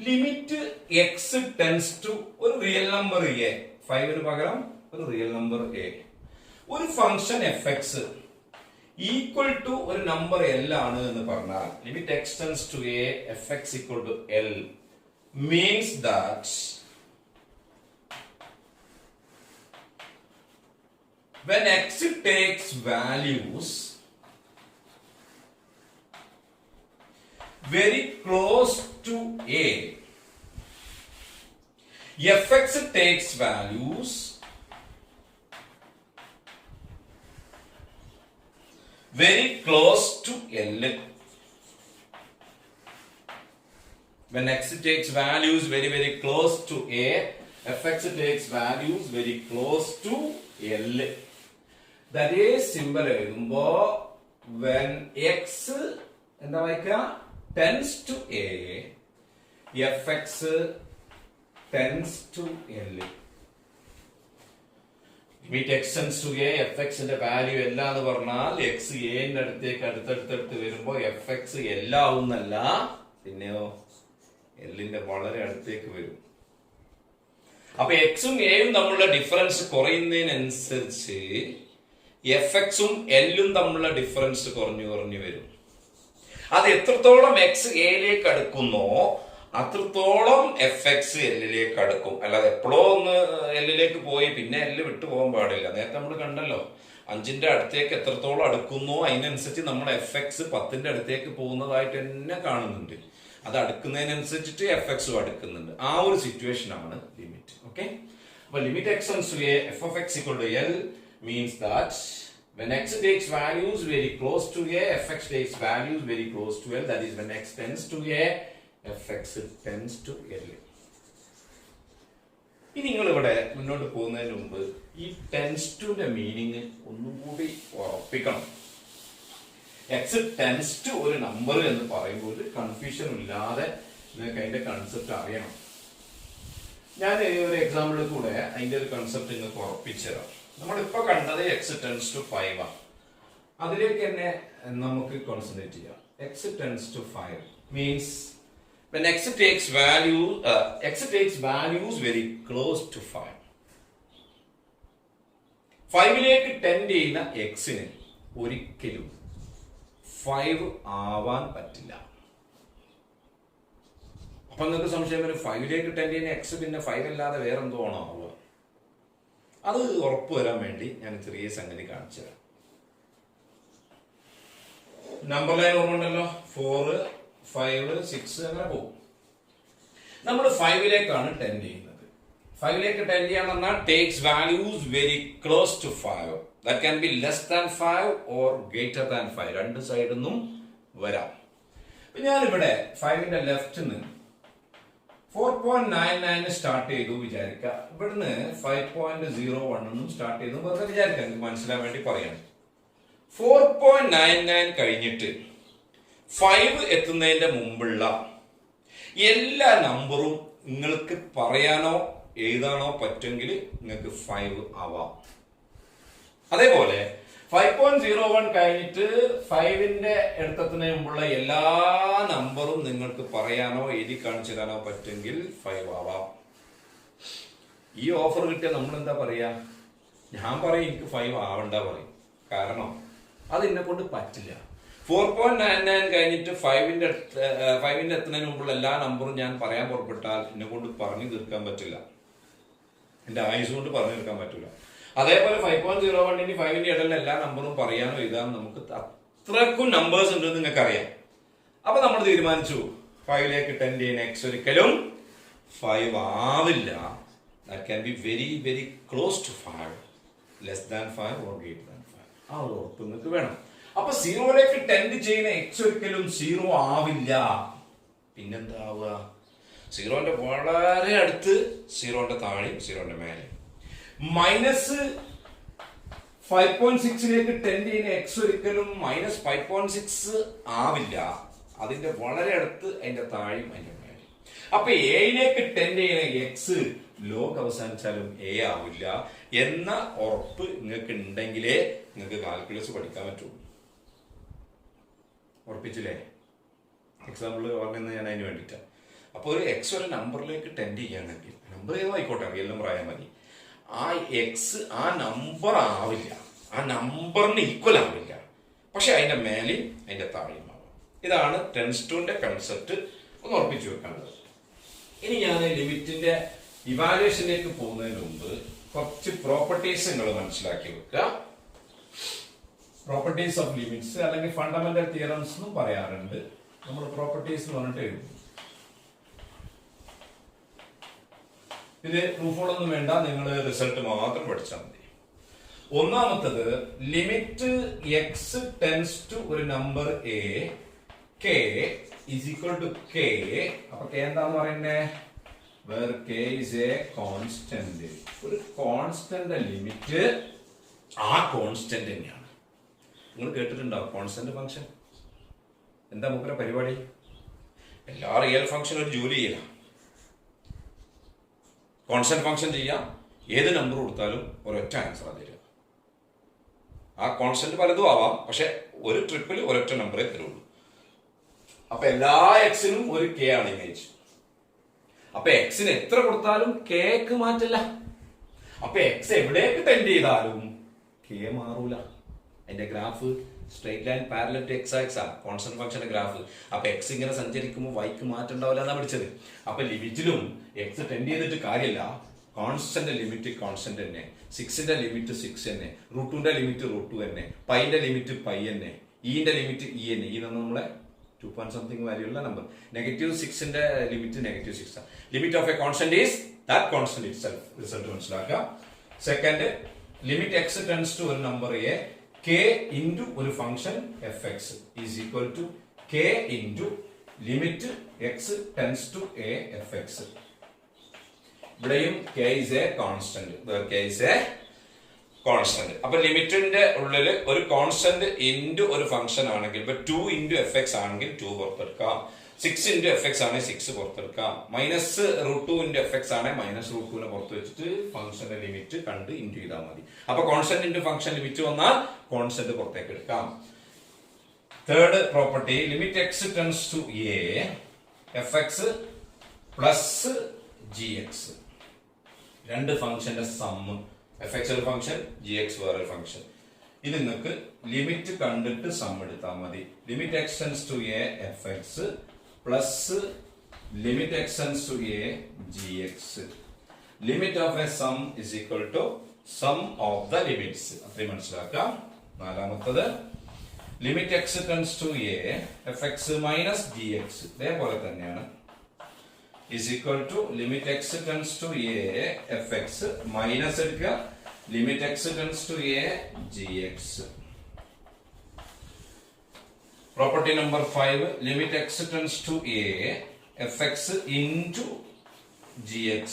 S1: limit x tends to ഒരു റിയൽ നമ്പർ എ, 5ന് പകരം ഒരു റിയൽ നമ്പർ എ, ഒരു ഫംഗ്ഷൻ fx ഈക്വൽ ടു ഒരു നമ്പർ L ആണ് എന്ന് പറഞ്ഞാൽ limit x tends to a fx equal to L means that when x takes values very close to a, fx takes values very close to L. When x takes values very close to a, fx takes values very close to L. That is symbol എഴുതുമ്പോ when x എന്താ വായിക്കുക tends to a, fx tends to L. Limit x tends to a, fx ന്റെ value L എന്ന് പറഞ്ഞാൽ x a ന്റെ അടുത്തേക്ക് അടുത്തടുത്ത് വരുമ്പോ fx L ആവുന്നല്ല, പിന്നെയോ L ന്റെ വളരെ അടുത്തേക്ക് വരും. അപ്പൊ x ഉം a യും തമ്മിലുള്ള ഡിഫറൻസ് കുറയുന്നതിനനുസരിച്ച് fx ഉം L ഉം തമ്മിലുള്ള ഡിഫറൻസ് കുറഞ്ഞു വരും. അത് എത്രത്തോളം x a ലേക്ക് അടുക്കുന്നോ അത്രത്തോളം fx L-ലേക്ക് അടുക്കും. അല്ലാതെ എപ്പോഴോ ഒന്ന് L-ലേക്ക് പോയി പിന്നെ L വിട്ടു പോകാൻ പാടില്ല. നേരത്തെ നമ്മൾ കണ്ടല്ലോ, 5ന്റെ അടുത്തേക്ക് എത്രത്തോളം അടുക്കുന്നോ അതിനനുസരിച്ച് നമ്മുടെ fx 10ന്റെ അടുത്തേക്ക് പോകുന്നതായിട്ട് തന്നെ കാണുന്നുണ്ട്. അത് അടുക്കുന്നതിനനുസരിച്ചിട്ട് fx അടുക്കുന്നുണ്ട്. ആ ഒരു സിറ്റുവേഷൻ ആണ് ലിമിറ്റ്. ഓക്കെ, അപ്പൊ limit x tends to a, f of x equal to L means that when x takes values very close to a, fx takes values very close to L. That is when x tends to a, fx tends to L. ഇനി നിങ്ങൾ ഇവിടെ മുന്നോട്ട് പോകുന്നതിന് മുമ്പ് ഈ tense ടുന്റെ meaning ഒന്നും കൂടി ഉറപ്പിക്കണം. എക്സ് ടെൻസ് ടു ഒരു നമ്പർ എന്ന് പറയുമ്പോൾ കൺഫ്യൂഷൻ ഇല്ലാതെ നിങ്ങൾക്ക് അതിന്റെ കൺസെപ്റ്റ് അറിയണം. ഞാൻ ഒരു എക്സാമ്പിളിൽ കൂടെ അതിന്റെ ഒരു കൺസെപ്റ്റ് നിങ്ങൾക്ക് ഉറപ്പിച്ചു തരാം. നമ്മളിപ്പോ കണ്ടത് എക്സ് ടെൻസ് ടു 5 ആണ്. അതിലേക്ക് തന്നെ നമുക്ക് കോൺസെൻട്രേറ്റ് ചെയ്യാം. x tends to 5 means when x takes values very close to 5. 5ലേക്ക് tend ചെയ്യുന്ന എക്സിന് ഒരിക്കലും 5 ആവാൻ പറ്റില്ല. അപ്പൊ നിങ്ങൾക്ക് സംശയം വരും, 5ലേക്ക് ടെൻഡ് ചെയ്യുന്ന എക്സ് പിന്നെ 5 അല്ലാതെ വേറെ എന്തോ ആണോ ആവുക? അത് ഉറപ്പ് വരാൻ വേണ്ടി ഞാൻ ചെറിയ സംഗതി കാണിച്ചു തരാം. നമ്പർ ലൈൻ ഓർമ്മ ഉണ്ടല്ലോ, 4, 5, 6 അങ്ങനെ പോകും. നമ്മൾ 5ലേക്കാണ് ടെൻഡ് ചെയ്യുന്നത്. 5ലേക്ക് ടെൻഡ് ചെയ്യാന്ന് പറഞ്ഞാൽ takes values very close to 5. That can be less than 5 or greater than 5. രണ്ട് സൈഡിൽ നിന്നും വരാം. ഞാനിവിടെ 5ന്റെ ലെഫ്റ്റ് നിന്ന് 4.99 സ്റ്റാർട്ട് ചെയ്തു വിചാരിക്കുക. ഇവിടുന്ന് 5.01 സ്റ്റാർട്ട് ചെയ്തു വെറുതെ വിചാരിക്കാം, നിങ്ങൾക്ക് മനസ്സിലാൻ വേണ്ടി പറയാണ്. 4.99 കഴിഞ്ഞിട്ട് 5 എത്തുന്നതിന്റെ മുമ്പുള്ള എല്ലാ നമ്പറും നിങ്ങൾക്ക് പറയാനോ എഴുതാനോ പറ്റുമെങ്കിൽ നിങ്ങൾക്ക് 5 ആവാം. അതേപോലെ 5.01 കഴിഞ്ഞിട്ട് 5ന്റെ അടുത്തെത്തുന്നതിന് മുമ്പുള്ള എല്ലാ നമ്പറും നിങ്ങൾക്ക് പറയാനോ എഴുതി കാണിച്ചു തരാനോ പറ്റുമെങ്കിൽ 5 ആവാം. ഈ ഓഫർ കിട്ടിയാൽ നമ്മൾ എന്താ പറയാ? ഞാൻ പറയും എനിക്ക് 5 ആവണ്ട പറയും. കാരണം അത് എന്നെ കൊണ്ട് പറ്റില്ല. 4.99 കഴിഞ്ഞിട്ട് 5ന്റെ എത്തുന്നതിന് മുമ്പുള്ള എല്ലാ നമ്പറും ഞാൻ പറയാൻ പുറപ്പെട്ടാൽ എന്നെ കൊണ്ട് പറഞ്ഞു തീർക്കാൻ പറ്റില്ല, എന്റെ ആയുസ് കൊണ്ട് പറഞ്ഞു തീർക്കാൻ പറ്റില്ല. അതേപോലെ 5.01 ഇനി 5ന്റെ ഇടയിലുള്ള എല്ലാ നമ്പറും പറയാനോ എഴുതാനും നമുക്ക് അത്രക്കും നമ്പേഴ്സ് ഉണ്ടെന്ന് നിങ്ങൾക്ക് അറിയാം. അപ്പൊ നമ്മൾ തീരുമാനിച്ചു 5ലേക്ക് ടെൻഡ് ചെയ്യുന്ന എക്സ് ഒരിക്കലും 5 ആവില്ല. That can be very very close to 5, less than 5 or greater than 5. ആ ഒരു ഉറപ്പ് നിങ്ങൾക്ക് വേണം. അപ്പൊ 0ലേക്ക് ടെൻഡ് ചെയ്യുന്ന എക്സ് ഒരിക്കലും 0 ആവില്ല. പിന്നെന്താ ആവുക? 0ന്റെ വളരെ അടുത്ത്, 0ന്റെ താഴെയും 0ന്റെ മേലെ. മൈനസ് 5.6ലേക്ക് ടെൻഡ് ചെയ്യുന്ന എക്സ് ഒരിക്കലും -5.6 ആവില്ല. അതിന്റെ വളരെ അടുത്ത്, അതിന്റെ താഴെയും അതിന്റെ മേലെ. അപ്പൊ എയിലേക്ക് ടെൻഡ് ചെയ്യുന്ന എക്സ് ലോഗ് അവസാനിച്ചാലും എ ആവില്ല എന്ന ഉറപ്പ് നിങ്ങൾക്ക് ഉണ്ടെങ്കിലേ നിങ്ങൾക്ക് കാൽക്കുലസ് പഠിക്കാൻ പറ്റുള്ളൂ. ഉറപ്പിച്ചില്ലേ? എക്സാമ്പിൾ പറഞ്ഞത് ഞാൻ അതിന് വേണ്ടിയിട്ടാണ്. അപ്പോൾ ഒരു എക്സ് ഒരു നമ്പറിലേക്ക് ടെൻഡ് ചെയ്യുകയാണെങ്കിൽ, നമ്പർ ഏതോ ആയിക്കോട്ടെ, റിയൽ നമ്പർ ആയാൽ മതി, ആ എക്സ് ആ നമ്പർ ആവില്ല, ആ നമ്പറിന് ഈക്വൽ ആവില്ല, പക്ഷെ അതിന്റെ മേലെയും അതിന്റെ താഴെയും ആവാം. ഇതാണ് ടെൻസ് ടുന്റെ കൺസെപ്റ്റ്. ഒന്ന് ഉറപ്പിച്ചു വെക്കാനുള്ളത്. ഇനി ഞാൻ ലിമിറ്റിന്റെ ഇവാലുവേഷനിലേക്ക് പോകുന്നതിന് മുമ്പ് കുറച്ച് പ്രോപ്പർട്ടീസ് നിങ്ങൾ മനസ്സിലാക്കി വെക്കുക. പ്രോപ്പർട്ടീസ് ഓഫ് ലിമിറ്റ്സ് അല്ലെങ്കിൽ ഫണ്ടമെന്റൽ തിയറംസ് എന്നും പറയാറുണ്ട്. നമ്മൾ പ്രോപ്പർട്ടീസ് എന്ന് പറഞ്ഞിട്ട് എഴുതും. ഇത് പ്രൂഫുകളൊന്നും വേണ്ട, നിങ്ങൾ റിസൾട്ട് മാത്രം പഠിച്ചാൽ മതി. ഒന്നാമത്തത്, ലിമിറ്റ് എക്സ് ടെൻസ് ടു ഒരു number a k is equal to k. അപ്പൊ കെ എന്താന്ന് പറയുന്നേ? where k is a constant. ഒരു കോൺസ്റ്റന്റ് ലിമിറ്റ് ആ കോൺസ്റ്റന്റ് തന്നെയാണ്. നിങ്ങൾ കേട്ടിട്ടുണ്ടാവും കോൺസ്റ്റന്റ് ഫംഗ്ഷൻ. എന്താ മൂപ്പര പരിപാടി? എല്ലാ റിയൽ ഫംഗ്ഷനും ഒരു ജോലി ചെയ്യല. കോൺസ്റ്റന്റ് ഫംഗ്ഷൻ ചെയ്യാം, ഏത് നമ്പർ കൊടുത്താലും ഒരൊറ്റ ആൻസർ തരിക. ആ കോൺസ്റ്റന്റ് പലതും ആവാം, പക്ഷെ ഒരു ട്രിപ്പിൽ ഒരൊറ്റ നമ്പറേ തരുള്ളൂ. അപ്പൊ എല്ലാ എക്സിനും ഒരു കെ ആണ് ഇമേജ്. അപ്പൊ എക്സിന് എത്ര കൊടുത്താലും കെക്ക് മാറ്റില്ല. അപ്പൊ എക്സ് എവിടേക്ക് ടെൻഡ് ചെയ്താലും കെ മാറൂല. അതിന്റെ graph straight line parallel to x axis ആണ് കോൺസ്റ്റന്റ് ഫംഗ്ഷന്റെ ഗ്രാഫ്. അപ്പൊ എക്സ് ഇങ്ങനെ സഞ്ചരിക്കുമ്പോൾ വൈക്ക് മാറ്റം ഉണ്ടാവില്ല എന്നാ പഠിച്ചത്. അപ്പൊ ലിമിറ്റിലും എക്സ് ടെൻഡ് ചെയ്തിട്ട് കാര്യമില്ല. കോൺസ്റ്റന്റ് ലിമിറ്റ് കോൺസ്റ്റന്റ് തന്നെ, 6ന്റെ ലിമിറ്റ് 6 തന്നെ, √2ന്റെ ലിമിറ്റ് √2 തന്നെ, പൈന്റെ ലിമിറ്റ് പൈ തന്നെ, ഇന്റെ ലിമിറ്റ് ഇ തന്നെ. ഈ നമ്മളെ 2.something വാല്യൂ ഉള്ള നമ്പർ. -6ന്റെ ലിമിറ്റ് -6 ആണ്. Limit of a constant is that constant itself. Result മനസ്സിലാക്കുക. Second, limit x tends to ഒരു നമ്പർ എ k into ഒരു function fx is equal to k into limit x tends to a fx. ഇവിടെയും k is a constant. k is a constant. അപ്പൊ ലിമിറ്റിന്റെ ഉള്ളിൽ ഒരു constant into ഒരു function ആണെങ്കിൽ, ഇപ്പൊ 2 into fx ആണെങ്കിൽ 2 പുറത്തെടുക്കാം, 6 into fx ആണെങ്കിൽ 6 പുറത്തെടുക്കാം, -√2 into fx ആണെങ്കിൽ -√2നെ പുറത്ത് വെച്ചിട്ട് ഫംഗ്ഷന്റെ ലിമിറ്റ് കണ്ട് ഇൻറ്റു ചെയ്താൽ മതി. അപ്പൊ കോൺസ്റ്റന്റ് ഇൻറ്റു ഫംഗ്ഷൻ ലിമിറ്റ് വന്നാൽ കോൺസ്റ്റന്റ് പുറത്തേക്ക് എടുക്കാം. Third property, limit x tends to a, fx plus gx. രണ്ട് ഫംഗ്ഷന്റെ സം, fx ഒരു ഫംഗ്ഷൻ, gx വേറൊരു ഫംഗ്ഷൻ. ഇത് നിങ്ങൾക്ക് ലിമിറ്റ് കണ്ടിട്ട് സം എടുത്താൽ മതി. Limit x tends to a fx plus limit x tends to a gx. Limit of a sum is equal to sum of the limits. അത്രയും മനസ്സിലാക്കാം. നാലാമത്തത് limit x tends to a fx minus gx ഇതേപോലെ തന്നെയാണ് is equal to limit x tends to a fx minus എടുക്കുക limit x tends to a gx. Property number 5, limit x tends to a fx into gx.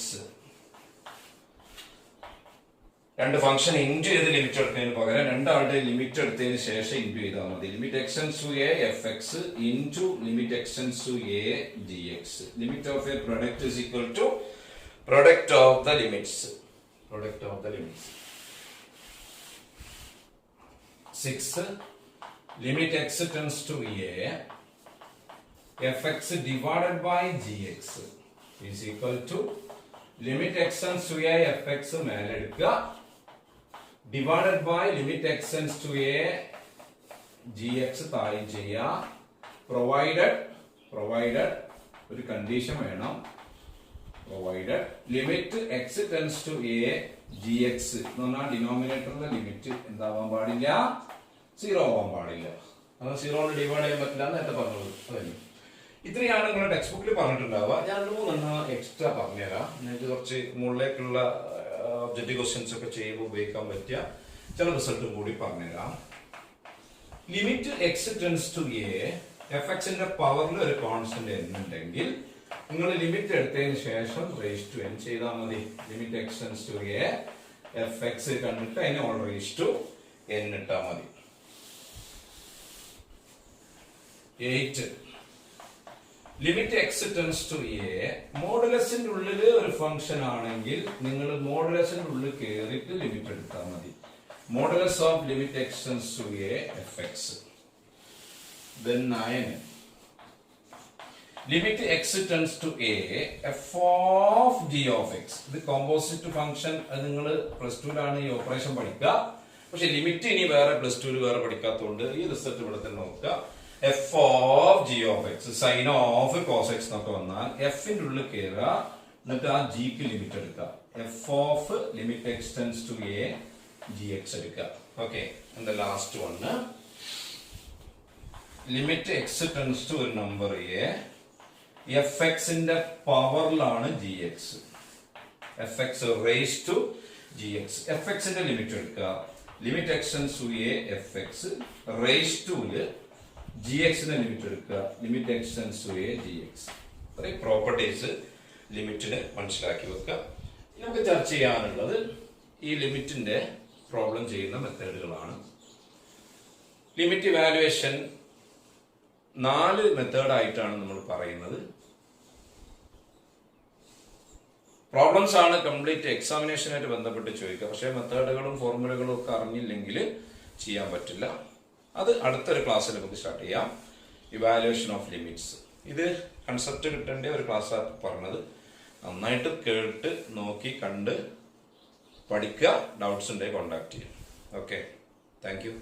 S1: രണ്ട് function into ചെയ്ത് limit എടുക്കുന്നതിന് പകരം രണ്ടാളുടെ limit എടുത്തതിന് ശേഷം into ചെയ്താൽ മതി. Limit x tends to a fx into limit x tends to a gx. Limit of a product is equal to product of the limits. Product of the limits. 6. Limit x tends to a fx divided by gx is equal to limit x tends to a fx മേലെ എടുക്കുക divided by limit x tends to a gx താഴെ ചെയ്യുക provided ഒരു condition വേണം provided limit x tends to a gx എന്ന് പറഞ്ഞാൽ ഡിനോമിനേറ്ററിലെ limit എന്താവാൻ പാടില്ല, 0 ആവാൻ പാടില്ല. അത് 0 കൊണ്ട് ഡിവൈഡ് ചെയ്യാൻ പറ്റില്ല എന്ന് നേരത്തെ പറഞ്ഞത്. അതല്ലേ ഇത്രയാണ് നിങ്ങളുടെ ടെക്സ്റ്റ് ബുക്കിൽ പറഞ്ഞിട്ടുണ്ടാവുക. ഞാൻ 3 എക്സ്ട്രാ പറഞ്ഞുതരാം. നിങ്ങൾക്ക് കുറച്ച് മുകളിലേക്കുള്ള ഒബ്ജക്റ്റീവ് ക്വസ്റ്റ്യൻസ് ഒക്കെ ചെയ്യുമ്പോൾ ഉപയോഗിക്കാൻ പറ്റിയ ചില റിസൾട്ടും കൂടി പറഞ്ഞുതരാം. Limit x tends to a എഫ്എക്സിന്റെ പവറിൽ ഒരു കോൺസ്റ്റന്റ് n ഉണ്ടെങ്കിൽ നിങ്ങൾ ലിമിറ്റ് എടുത്തതിന് ശേഷം റേസ് ടു n ചെയ്താൽ മതി. Limit x tends to a f x കണ്ടിട്ട് അതിന് ഓൾ റേസ് ടു n ഇട്ടാൽ മതി. 8. Limit x tends to a മോഡുലസിന്റെ ഉള്ളിൽ ഒരു ഫംഗ്ഷൻ ആണെങ്കിൽ നിങ്ങൾ മോഡുലസിന്റെ ഉള്ളിൽ കയറിയിട്ട് ലിമിറ്റ് എടുത്താൽ മതി. Modulus of limit x tends to a f x. Then 9. Limit x tends to a f of g of x. ഇത് കോമ്പോസിറ്റ് ഫംഗ്ഷൻ. അത് നിങ്ങൾ പ്ലസ് ടുവിലാണ് ഈ ഓപ്പറേഷൻ പഠിക്കുക. പക്ഷെ ലിമിറ്റ് ഇനി വേറെ പ്ലസ് ടുവിൽ വേറെ പഠിക്കാത്തതുകൊണ്ട് ഈ റിസൾട്ട് ഇവിടെ തന്നെ നോക്കുക. F of g of x sine of cos x എന്നൊക്കെ വന്നാൽ എഫിന്റെ ഉള്ളിൽ കയറുക, എന്നിട്ട് ആ ജിക്ക് ലിമിറ്റ് എടുക്കുക. F of limit x tends to a g x എടുക്കുക. Okay, last one limit x tends to ഒരു നമ്പർ എ എഫ് എക്സിന്റെ പവറിലാണ് g x. F x raise to g x. F എക്സിന്റെ ലിമിറ്റ് എടുക്കുക. Limit x tends to a f x raise ടുല് g എക്സിന്റെ limit എടുക്കുക. Limit x tends to a g x. അത്രയും properties ലിമിറ്റിന് മനസ്സിലാക്കി വെക്കുക. നമുക്ക് ചർച്ച ചെയ്യാനുള്ളത് ഈ ലിമിറ്റിന്റെ പ്രോബ്ലം ചെയ്യുന്ന മെത്തേഡുകളാണ്. ലിമിറ്റ് ഇവാലുവേഷൻ 4 മെത്തേഡായിട്ടാണ് നമ്മൾ പറയുന്നത്. പ്രോബ്ലംസ് ആണ് കംപ്ലീറ്റ് എക്സാമിനേഷനായിട്ട് ബന്ധപ്പെട്ട് ചോദിക്കുക. പക്ഷേ മെത്തേഡുകളും ഫോർമുലകളും ഒക്കെ അറിഞ്ഞില്ലെങ്കിൽ ചെയ്യാൻ പറ്റില്ല. അത് അടുത്തൊരു ക്ലാസ്സിൽ നമുക്ക് സ്റ്റാർട്ട് ചെയ്യാം. Evaluation of limits. ഇത് കൺസെപ്റ്റ് കിട്ടേണ്ട ഒരു ക്ലാസ്സാണ് പറഞ്ഞത്. നന്നായിട്ട് കേട്ട് നോക്കി കണ്ട് പഠിക്കുക. ഡൗട്ട്സ് ഉണ്ടെങ്കിൽ കോണ്ടാക്ട് ചെയ്യാം. Okay, thank you.